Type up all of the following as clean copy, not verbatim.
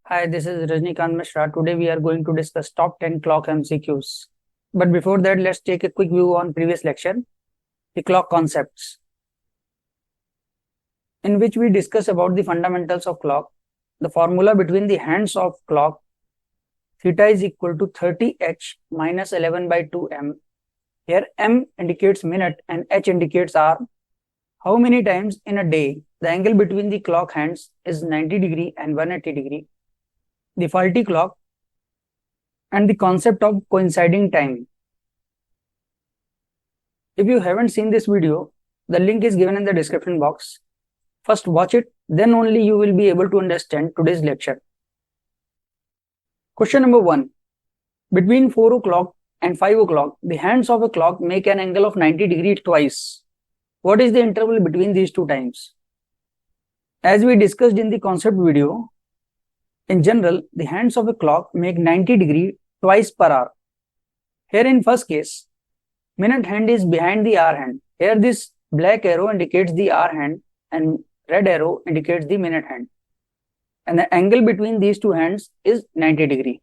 Hi, this is Rajnikant Mishra. Today we are going to discuss top 10 clock MCQs. But before that, let's take a quick view on previous lecture, the clock concepts, in which we discuss about the fundamentals of clock, the formula between the hands of clock, theta is equal to 30h minus 11 by 2m. Here m indicates minute and h indicates hour. How many times in a day the angle between the clock hands is 90 degree and 180 degree. The faulty clock, and the concept of coinciding time. If you haven't seen this video, the link is given in the description box. First watch it, then only you will be able to understand today's lecture. Question number 1. Between 4 o'clock and 5 o'clock, the hands of a clock make an angle of 90 degree twice. What is the interval between these two times? As we discussed in the concept video, in general, the hands of a clock make 90 degree twice per hour. Here in first case, minute hand is behind the hour hand. Here this black arrow indicates the hour hand and red arrow indicates the minute hand. And the angle between these two hands is 90 degree.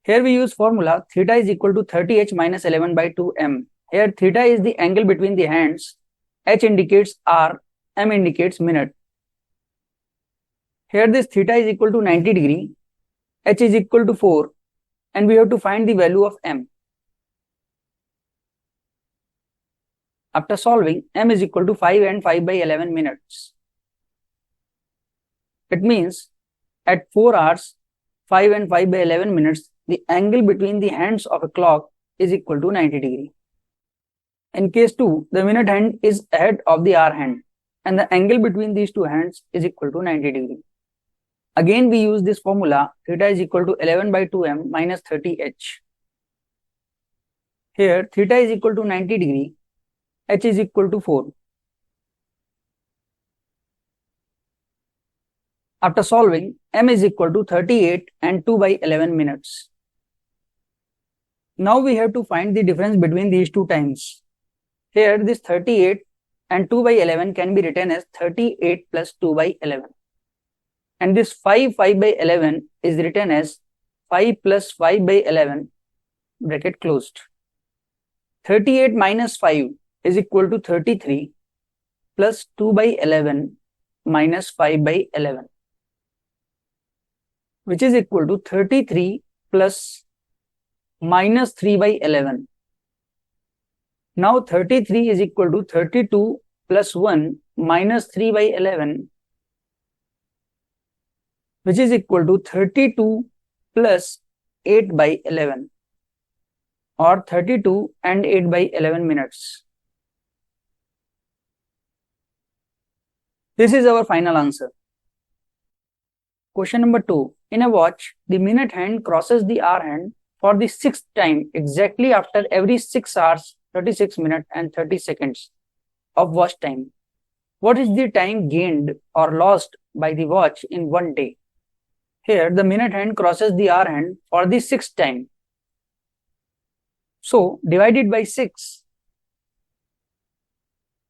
Here we use formula theta is equal to 30h minus 11 by 2m. Here theta is the angle between the hands, h indicates hour, m indicates minute. Here this theta is equal to 90 degree, h is equal to 4, and we have to find the value of m. After solving, m is equal to 5 and 5 by 11 minutes. It means at 4 hours, 5 and 5 by 11 minutes, the angle between the hands of a clock is equal to 90 degree. In case 2, the minute hand is ahead of the hour hand, and the angle between these two hands is equal to 90 degree. Again, we use this formula, theta is equal to 11 by 2m minus 30h. Here, theta is equal to 90 degree, h is equal to 4. After solving, m is equal to 38 and 2 by 11 minutes. Now we have to find the difference between these two times. Here, this 38 and 2 by 11 can be written as 38 plus 2 by 11. And this 5 by 11 is written as 5 plus 5 by 11, bracket closed. 38 minus 5 is equal to 33 plus 2 by 11 minus 5 by 11, which is equal to 33 plus minus 3 by 11. Now 33 is equal to 32 plus 1 minus 3 by 11, which is equal to 32 plus 8 by 11, or 32 and 8 by 11 minutes. This is our final answer. Question number 2. In a watch, the minute hand crosses the hour hand for the 6th time exactly after every 6 hours, 36 minutes and 30 seconds of watch time. What is the time gained or lost by the watch in one day? Here, the minute hand crosses the hour hand for the 6th time. So, divided by 6.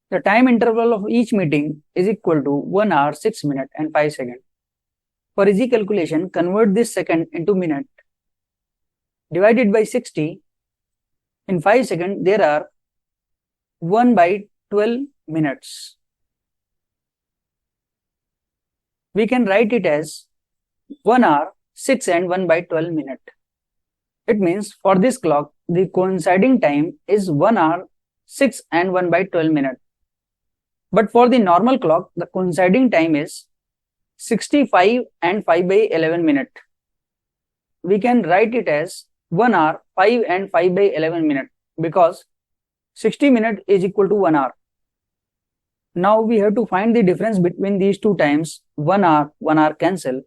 The time interval of each meeting is equal to 1 hour, 6 minutes and 5 seconds. For easy calculation, convert this second into minute. Divided by 60. In 5 seconds, there are 1 by 12 minutes. We can write it as 1 hour, 6 and 1 by 12 minutes. It means for this clock, the coinciding time is 1 hour, 6 and 1 by 12 minutes. But for the normal clock, the coinciding time is 65 and 5 by 11 minutes. We can write it as 1 hour, 5 and 5 by 11 minutes because 60 minutes is equal to 1 hour. Now we have to find the difference between these two times. 1 hour cancel.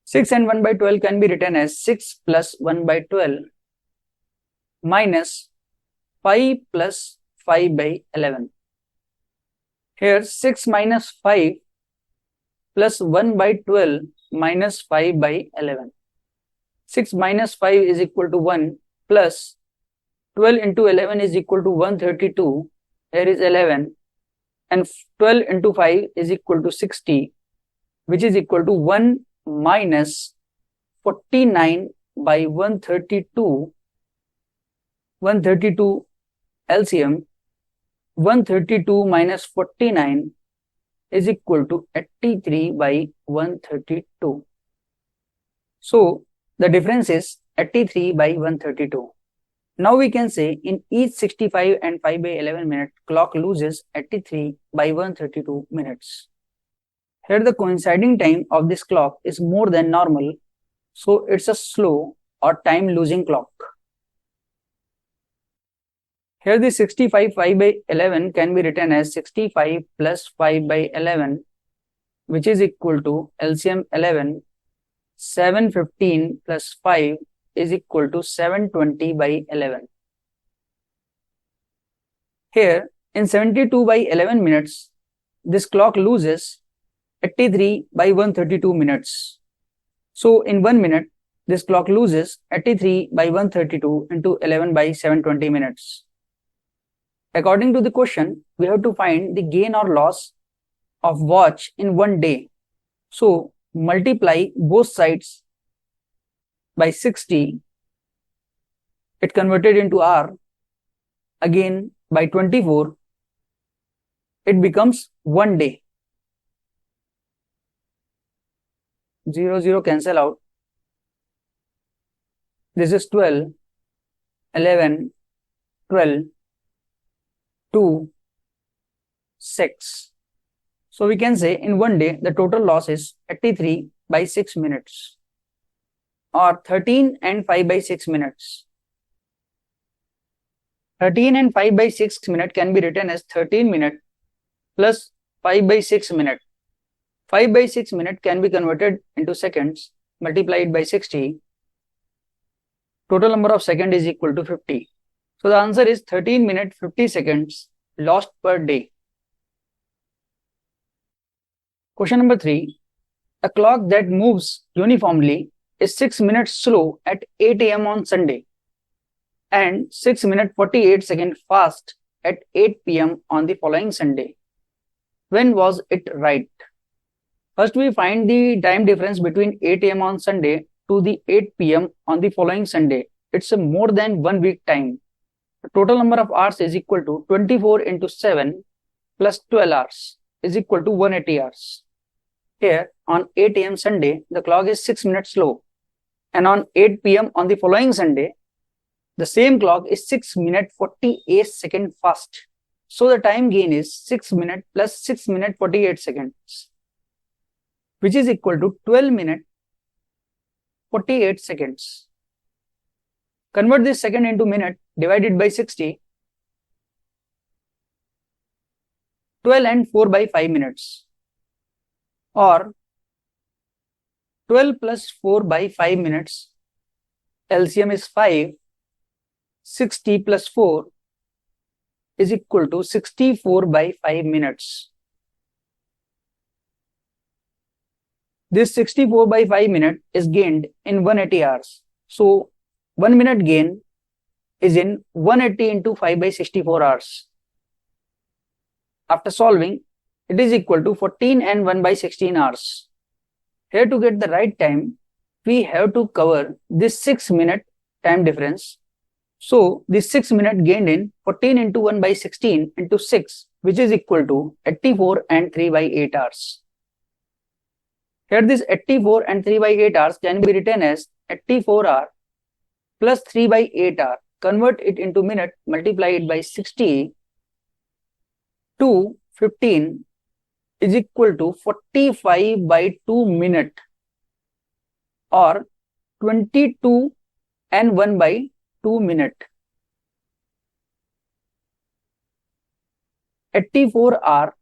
6 and 1 by 12 can be written as 6 plus 1 by 12 minus 5 plus 5 by 11. Here 6 minus 5 plus 1 by 12 minus 5 by 11. 6 minus 5 is equal to 1 plus 12 into 11 is equal to 132. Here is 11 and 12 into 5 is equal to 60, which is equal to 1 minus 49 by 132 LCM. 132 minus 49 is equal to 83 by 132. So the difference is 83 by 132. Now we can say in each 65 and 5 by 11 minute, clock loses 83 by 132 minutes. Here the coinciding time of this clock is more than normal, so it's a slow or time losing clock. Here the 65 5 by 11 can be written as 65 plus 5 by 11, which is equal to LCM 11. 715 plus 5 is equal to 720 by 11. Here in 72 by 11 minutes, this clock loses 83 by 132 minutes. So in 1 minute, this clock loses 83 by 132 into 11 by 720 minutes. According to the question, we have to find the gain or loss of watch in 1 day. So multiply both sides by 60, it converted into hour, again by 24, it becomes 1 day. 0, 0 cancel out. This is 12, 11, 12, 2, 6. So we can say in 1 day, the total loss is 83 by 6 minutes or 13 and 5 by 6 minutes. 13 and 5 by 6 minute can be written as 13 minute plus 5 by 6 minute. 5 by 6 minute can be converted into seconds, multiplied by 60. Total number of seconds is equal to 50. So the answer is 13 minutes 50 seconds lost per day. Question number 3. A clock that moves uniformly is 6 minutes slow at 8 AM on Sunday and 6 minutes 48 seconds fast at 8 PM on the following Sunday. When was it right? First we find the time difference between 8 AM on Sunday to the 8 PM on the following Sunday. It's a more than 1 week time. The total number of hours is equal to 24 into 7 plus 12 hours is equal to 180 hours. Here on 8 AM Sunday, the clock is 6 minutes slow, and on 8 PM on the following Sunday, the same clock is 6 minutes 48 seconds fast. So the time gain is 6 minutes plus 6 minutes 48 seconds, which is equal to 12 minutes 48 seconds. Convert this second into minute divided by 60. 12 and 4 by 5 minutes, or 12 plus 4 by 5 minutes, LCM is 5, 60 plus 4 is equal to 64 by 5 minutes. This 64 by 5 minutes is gained in 180 hours. So 1 minute gain is in 180 into 5 by 64 hours. After solving, it is equal to 14 and 1 by 16 hours. Here to get the right time, we have to cover this 6 minute time difference. So this 6 minute gained in 14 into 1 by 16 into 6, which is equal to 84 and 3 by 8 hours. Here this 84 and 3 by 8 hours can be written as 84 hour plus 3 by 8 hour. Convert it into minute, multiply it by 60 to 15 is equal to 45 by 2 minute, or 22 and 1 by 2 minute. 84 hour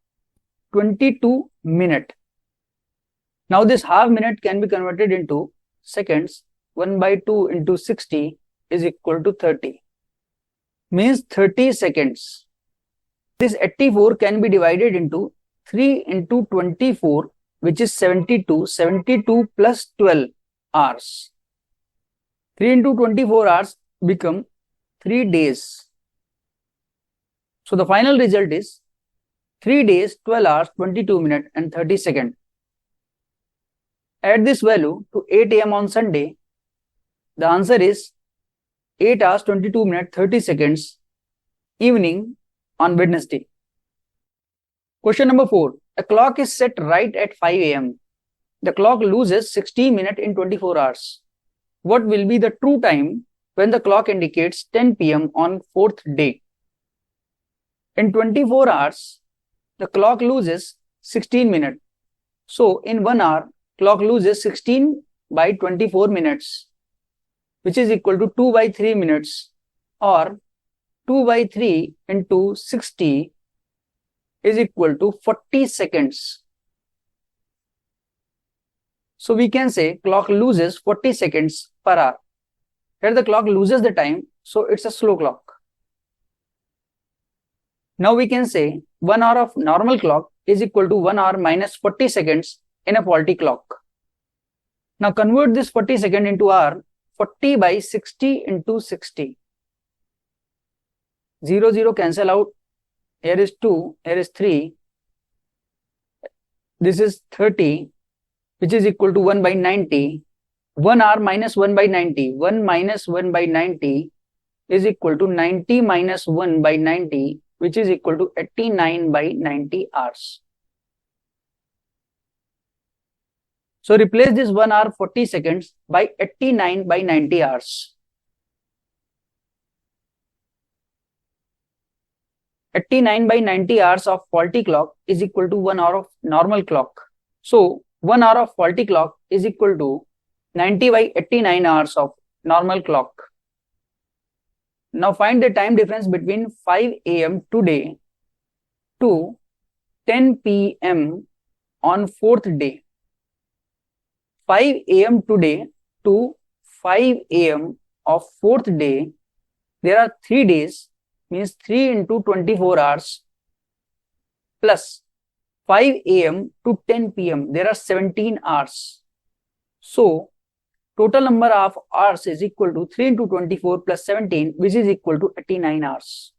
22 minute. Now this half minute can be converted into seconds. 1 by 2 into 60 is equal to 30. Means 30 seconds. This 84 can be divided into 3 into 24, which is 72. 72 plus 12 hours. 3 into 24 hours become 3 days. So the final result is 3 days, 12 hours, 22 minutes and 30 seconds. Add this value to 8 am on Sunday. The answer is 8 hours 22 minutes 30 seconds evening on Wednesday. Question number 4. A clock is set right at 5 am. The clock loses 60 minutes in 24 hours. What will be the true time when the clock indicates 10 pm on 4th day? In 24 hours, the clock loses 16 minutes. So in 1 hour, clock loses 16 by 24 minutes, which is equal to 2 by 3 minutes, or 2 by 3 into 60 is equal to 40 seconds. So we can say clock loses 40 seconds per hour. Here the clock loses the time, so it's a slow clock. Now we can say 1 hour of normal clock is equal to 1 hour minus 40 seconds in a faulty clock. Now convert this 40 seconds into hour. 40 by 60 into 60. 0, 0 cancel out. Here is 2, here is 3. This is 30, which is equal to 1 by 90. 1 hour minus 1 by 90. 1 minus 1 by 90 is equal to 90 minus 1 by 90, which is equal to 89 by 90 hours. So replace this 1 hour 40 seconds by 89 by 90 hours. 89 by 90 hours of faulty clock is equal to 1 hour of normal clock. So 1 hour of faulty clock is equal to 90 by 89 hours of normal clock. Now find the time difference between 5 am today to 10 pm on 4th day. 5 am today to 5 am of 4th day, there are 3 days, means 3 into 24 hours, plus 5 am to 10 pm, there are 17 hours. So total number of hours is equal to 3 into 24 plus 17, which is equal to 89 hours.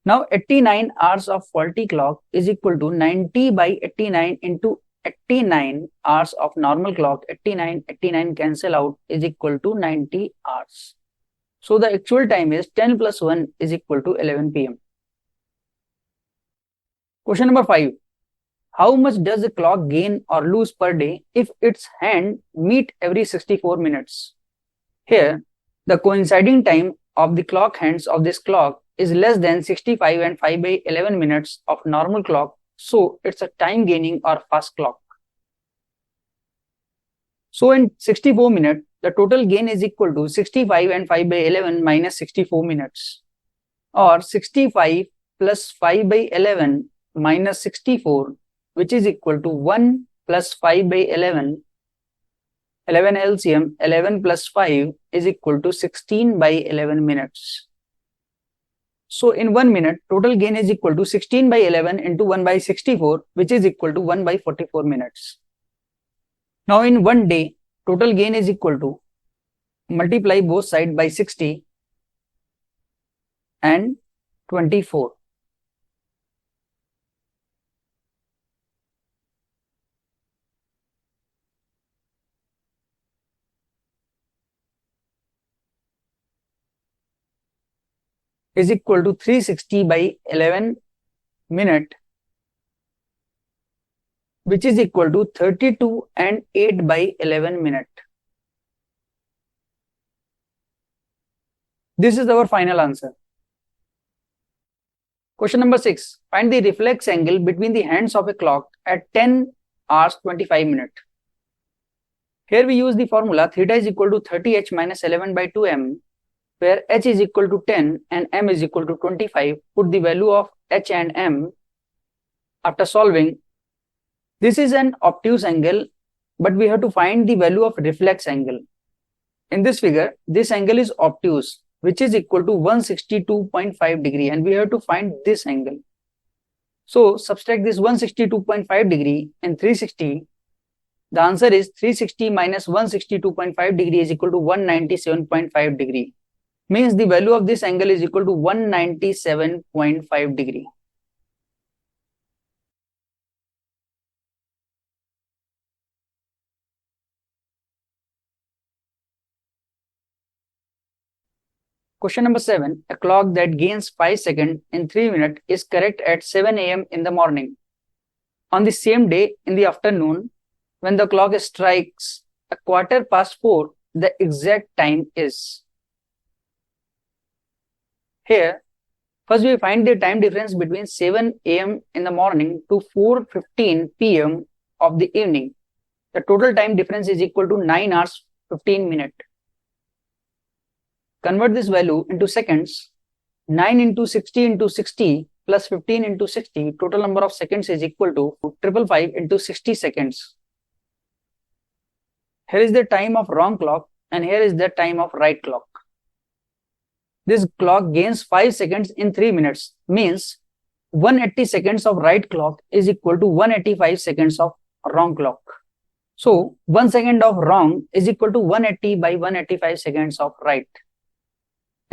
Now 89 hours of faulty clock is equal to 90 by 89 into 89 hours of normal clock. 89 cancel out is equal to 90 hours. So the actual time is 10 plus 1 is equal to 11 pm. Question number 5. How much does the clock gain or lose per day if its hand meet every 64 minutes? Here, the coinciding time of the clock hands of this clock is less than 65 and 5 by 11 minutes of normal clock. So it's a time gaining or fast clock. So in 64 minutes, the total gain is equal to 65 and 5 by 11 minus 64 minutes, or 65 plus 5 by 11 minus 64, which is equal to 1 plus 5 by 11, 11 LCM, 11 plus 5 is equal to 16 by 11 minutes. So in 1 minute, total gain is equal to 16 by 11 into 1 by 64, which is equal to 1 by 44 minutes. Now in 1 day, total gain is equal to multiply both sides by 60 and 24. Is equal to 360 by 11 minute, which is equal to 32 and 8 by 11 minute. This is our final answer. Question number 6. Find the reflex angle between the hands of a clock at 10 hours 25 minutes. Here we use the formula theta is equal to 30h minus 11 by 2m, where h is equal to 10 and m is equal to 25. Put the value of h and m after solving. This is an obtuse angle, but we have to find the value of reflex angle. In this figure, this angle is obtuse, which is equal to 162.5 degree, and we have to find this angle. So subtract this 162.5 degree and 360. The answer is 360 minus 162.5 degree is equal to 197.5 degree. Means the value of this angle is equal to 197.5 degree. Question number 7. A clock that gains 5 seconds in 3 minutes is correct at 7 a.m. in the morning. On the same day in the afternoon, when the clock strikes a 4:15, the exact time is. Here, first we find the time difference between 7 a.m. in the morning to 4:15 p.m. of the evening. The total time difference is equal to 9 hours 15 minutes. Convert this value into seconds. 9 into 60 into 60 plus 15 into 60, total number of seconds is equal to 555 into 60 seconds. Here is the time of wrong clock and here is the time of right clock. This clock gains 5 seconds in 3 minutes, means 180 seconds of right clock is equal to 185 seconds of wrong clock. So 1 second of wrong is equal to 180 by 185 seconds of right.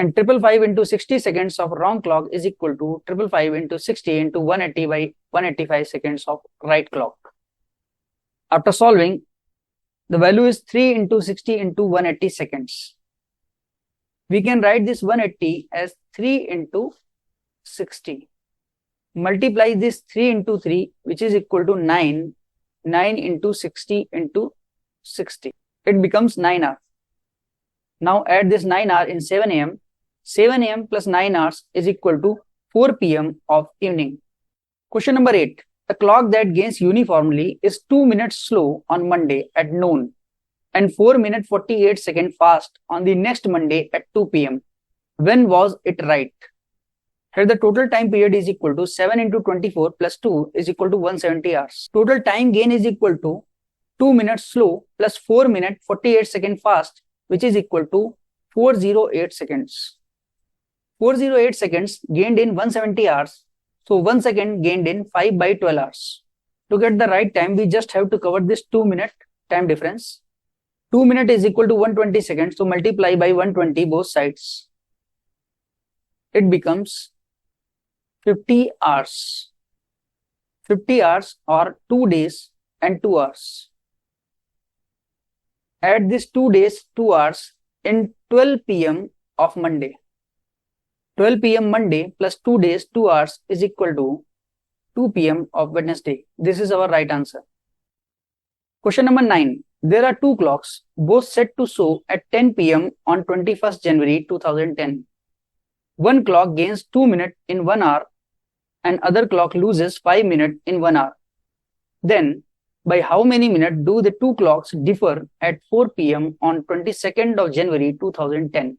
And 555 into 60 seconds of wrong clock is equal to 555 into 60 into 180 by 185 seconds of right clock. After solving, the value is 3 into 60 into 180 seconds. We can write this 180 as 3 into 60. Multiply this 3 into 3, which is equal to 9. 9 into 60 into 60. It becomes 9 hours. Now add this 9 hours in 7 a.m. 7 a.m. plus 9 hours is equal to 4 p.m. of evening. Question number 8. A clock that gains uniformly is 2 minutes slow on Monday at noon and 4 minutes 48 seconds fast on the next Monday at 2 p.m. When was it right? Here the total time period is equal to 7 into 24 plus 2 is equal to 170 hours. Total time gain is equal to 2 minutes slow plus 4 minutes 48 seconds fast, which is equal to 408 seconds. 408 seconds gained in 170 hours. So 1 second gained in 5 by 12 hours. To get the right time, we just have to cover this 2 minute time difference. 2 minutes is equal to 120 seconds. So multiply by 120 both sides. It becomes 50 hours. 50 hours or 2 days and 2 hours. Add this 2 days, 2 hours in 12 p.m. of Monday. 12 p.m. Monday plus 2 days, 2 hours is equal to 2 p.m. of Wednesday. This is our right answer. Question number 9. There are 2 clocks, both set to show at 10 p.m. on 21st January 2010. One clock gains 2 minutes in 1 hour and other clock loses 5 minutes in 1 hour. Then, by how many minutes do the 2 clocks differ at 4 p.m. on 22nd of January 2010?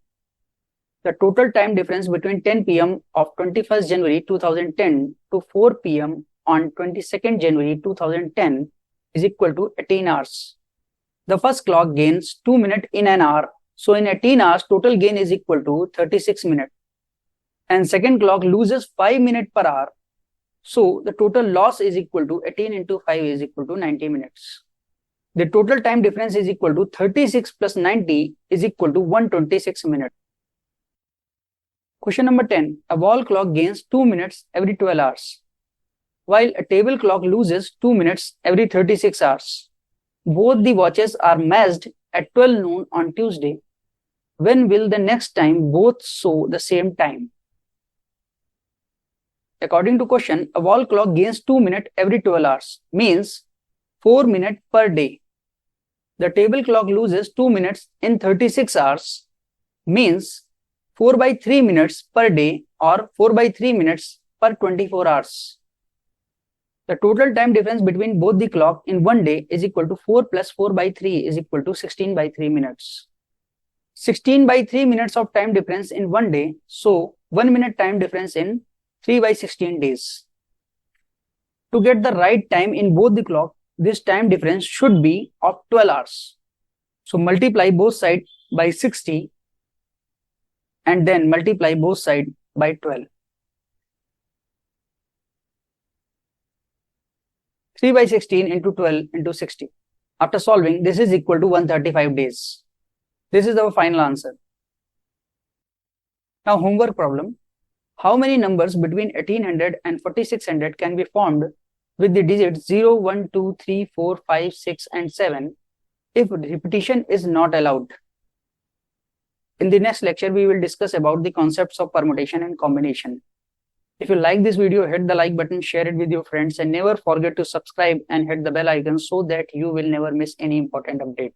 The total time difference between 10 p.m. of 21st January 2010 to 4 p.m. on 22nd January 2010 is equal to 18 hours. The first clock gains 2 minutes in an hour. So in 18 hours, total gain is equal to 36 minutes. And second clock loses 5 minutes per hour. So the total loss is equal to 18 into 5 is equal to 90 minutes. The total time difference is equal to 36 plus 90 is equal to 126 minutes. Question number 10. A wall clock gains 2 minutes every 12 hours, while a table clock loses 2 minutes every 36 hours. Both the watches are matched at 12 noon on Tuesday. When will the next time both show the same time? According to question, a wall clock gains 2 minutes every 12 hours, means 4 minutes per day. The table clock loses 2 minutes in 36 hours, means 4 by 3 minutes per day or 4 by 3 minutes per 24 hours. The total time difference between both the clock in one day is equal to 4 plus 4 by 3 is equal to 16 by 3 minutes. 16 by 3 minutes of time difference in one day, so 1 minute time difference in 3 by 16 days. To get the right time in both the clock, this time difference should be of 12 hours. So multiply both sides by 60 and then multiply both sides by 12. 3 by 16 into 12 into 60. After solving, this is equal to 135 days. This is our final answer. Now homework problem. How many numbers between 1800 and 4600 can be formed with the digits 0, 1, 2, 3, 4, 5, 6 and 7 if repetition is not allowed? In the next lecture, we will discuss about the concepts of permutation and combination. If you like this video, hit the like button, share it with your friends, and never forget to subscribe and hit the bell icon so that you will never miss any important update.